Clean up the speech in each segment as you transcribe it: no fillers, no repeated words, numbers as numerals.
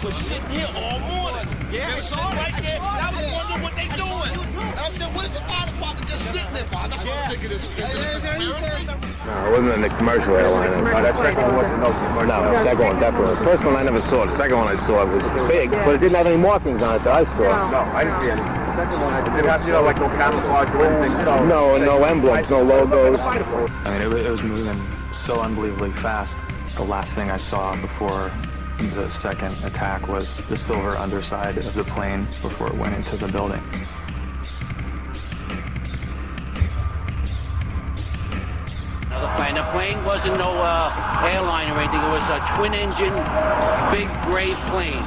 was sitting here all morning. Yeah, they were sitting right there. I was wondering what they doing. I said, what is the fire department just sitting there for? That's what I'm thinking. Is it a conspiracy? No, it wasn't in the commercial airline. That second one wasn't no commercial. No, the second one definitely. The first one I never saw. The second one I saw was big, but it didn't have any markings on it that I saw. No, I didn't see any. The second one, it didn't have, like no camouflage or anything. No emblems, no logos. I mean, it was moving so unbelievably fast. The last thing I saw before the second attack was the silver underside of the plane before it went into the building. The plane wasn't no airline or anything. It was a twin-engine, big gray plane.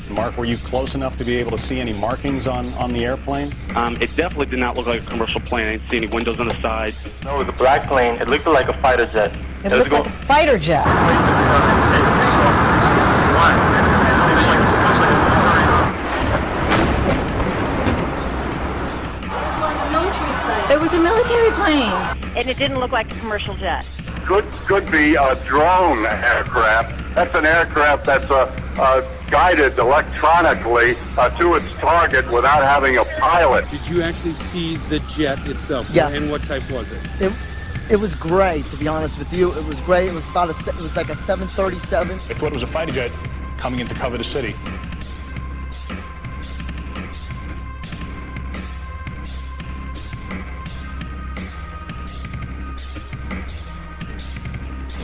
Mark, were you close enough to be able to see any markings on the airplane? It definitely did not look like a commercial plane. I didn't see any windows on the side. No, it was a black plane. It looked like a fighter jet. It looked like a fighter jet. It was a military plane. And it didn't look like a commercial jet. Could be a drone aircraft. That's an aircraft that's guided electronically to its target without having a pilot. Did you actually see the jet itself? Yes. And what type was it? It was gray, to be honest with you. It was gray. It was it was like a 737. They thought it was a fighter jet coming in to cover the city.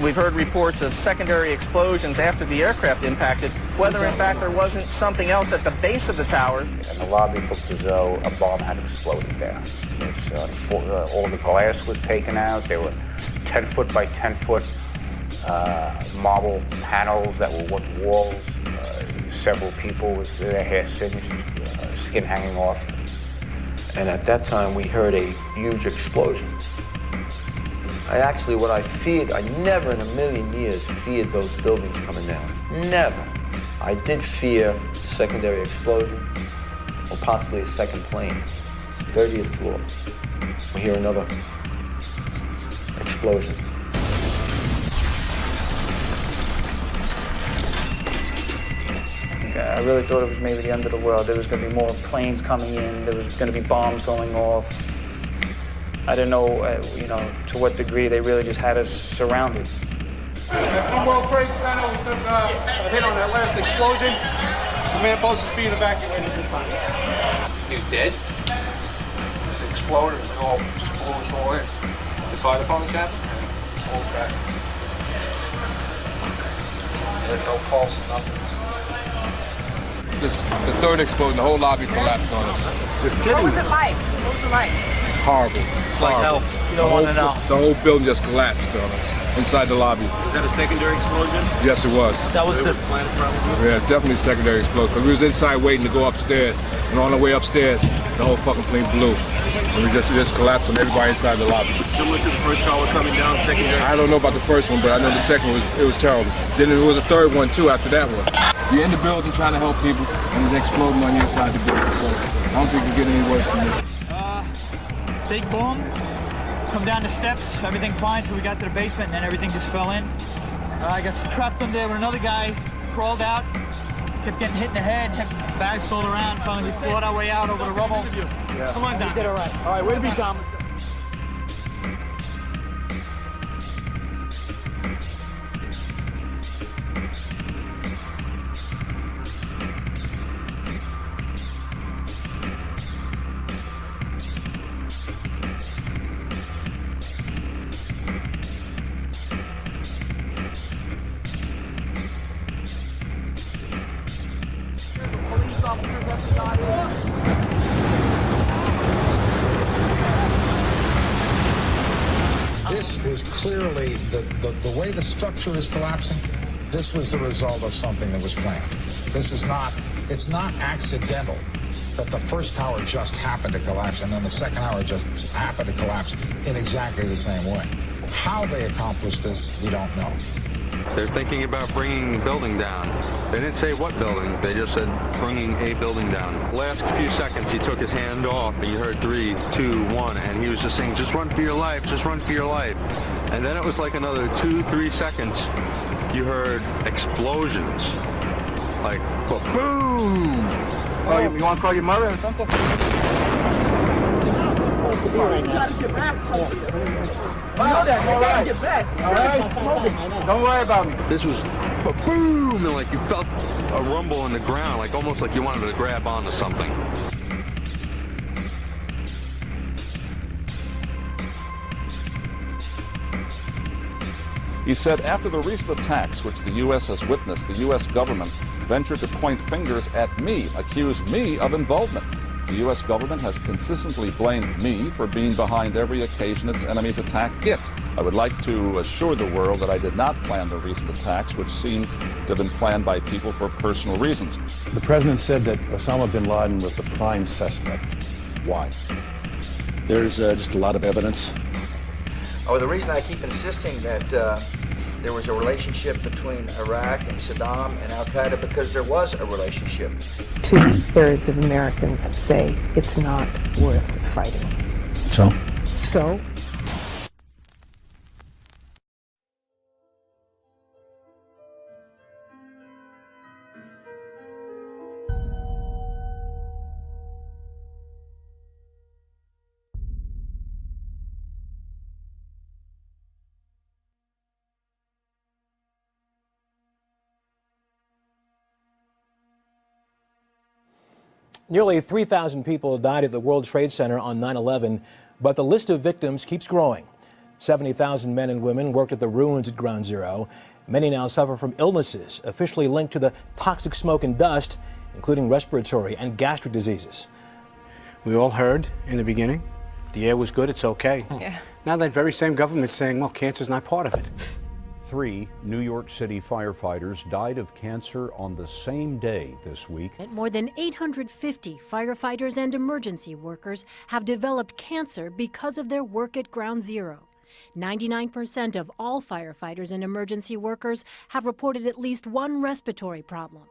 We've heard reports of secondary explosions after the aircraft impacted, whether in fact there wasn't something else at the base of the towers. And the lobby looked as though a bomb had exploded there. All the glass was taken out. There were 10-foot by 10-foot marble panels that were once walls. Several people with their hair singed, skin hanging off. And at that time, we heard a huge explosion. What I feared, I never in a million years feared those buildings coming down. Never. I did fear secondary explosion or possibly a second plane. 30th floor. We hear another explosion. I really thought it was maybe the end of the world. There was going to be more planes coming in. There was going to be bombs going off. I didn't know, to what degree they really just had us surrounded. From World Trade Center, we took a hit on that last explosion. The man post is being evacuated this time. He's dead? It exploded and all just blew us all in. The fire department's happened? Okay. There's no pulse, nothing. The third explosion, the whole lobby collapsed on us. What was it like? Horrible. It's like hell. You don't want to know. The whole building just collapsed on us inside the lobby. Is that a secondary explosion? Yes, it was. That was the planned probably? Yeah, definitely secondary explosion. Because we was inside waiting to go upstairs. And on the way upstairs, the whole fucking plane blew. And we just collapsed on everybody inside the lobby. Similar to the first tower coming down, secondary? I don't know about the first one, but I know the second was terrible. Then there was a third one, too, after that one. You're in the building trying to help people, and it's exploding on the inside the building. So I don't think it can get any worse than this. Big boom, come down the steps, everything fine until we got to the basement, and then everything just fell in. I got trapped in there with another guy, crawled out, kept getting hit in the head, kept bags sold around, finally we fought our way out over the rubble. Yeah. Come on down. You did all right. All right, way to be, Tom. Let's go. This was clearly, the way the structure is collapsing, this was the result of something that was planned. It's not accidental that the first tower just happened to collapse and then the second tower just happened to collapse in exactly the same way. How they accomplished this, we don't know. They're thinking about bringing building down. They didn't say what building. They just said bringing a building down. Last few seconds, he took his hand off, and you heard 3, 2, 1, and he was just saying, "Just run for your life. Just run for your life." And then it was like another 2-3 seconds, you heard explosions. Like, boom! Oh, you want to call your mother or something? Don't worry about me. This was boom, and like you felt a rumble in the ground, like almost like you wanted to grab onto something. He said after the recent attacks which the U.S. has witnessed, the U.S. government ventured to point fingers at me, accuse me of involvement. The U.S. government has consistently blamed me for being behind every occasion its enemies attack it. I would like to assure the world that I did not plan the recent attacks, which seems to have been planned by people for personal reasons. The president said that Osama bin Laden was the prime suspect. Why? There's just a lot of evidence. Oh, the reason I keep insisting that there was a relationship between Iraq and Saddam and Al-Qaeda, because there was a relationship. 2/3 of Americans say it's not worth fighting. So? So? Nearly 3,000 people died at the World Trade Center on 9/11, but the list of victims keeps growing. 70,000 men and women worked at the ruins at Ground Zero. Many now suffer from illnesses officially linked to the toxic smoke and dust, including respiratory and gastric diseases. We all heard in the beginning, the air was good, it's okay. Yeah. Now that very same government's saying, well, cancer's not part of it. 3 New York City firefighters died of cancer on the same day this week. More than 850 firefighters and emergency workers have developed cancer because of their work at Ground Zero. 99% of all firefighters and emergency workers have reported at least one respiratory problem.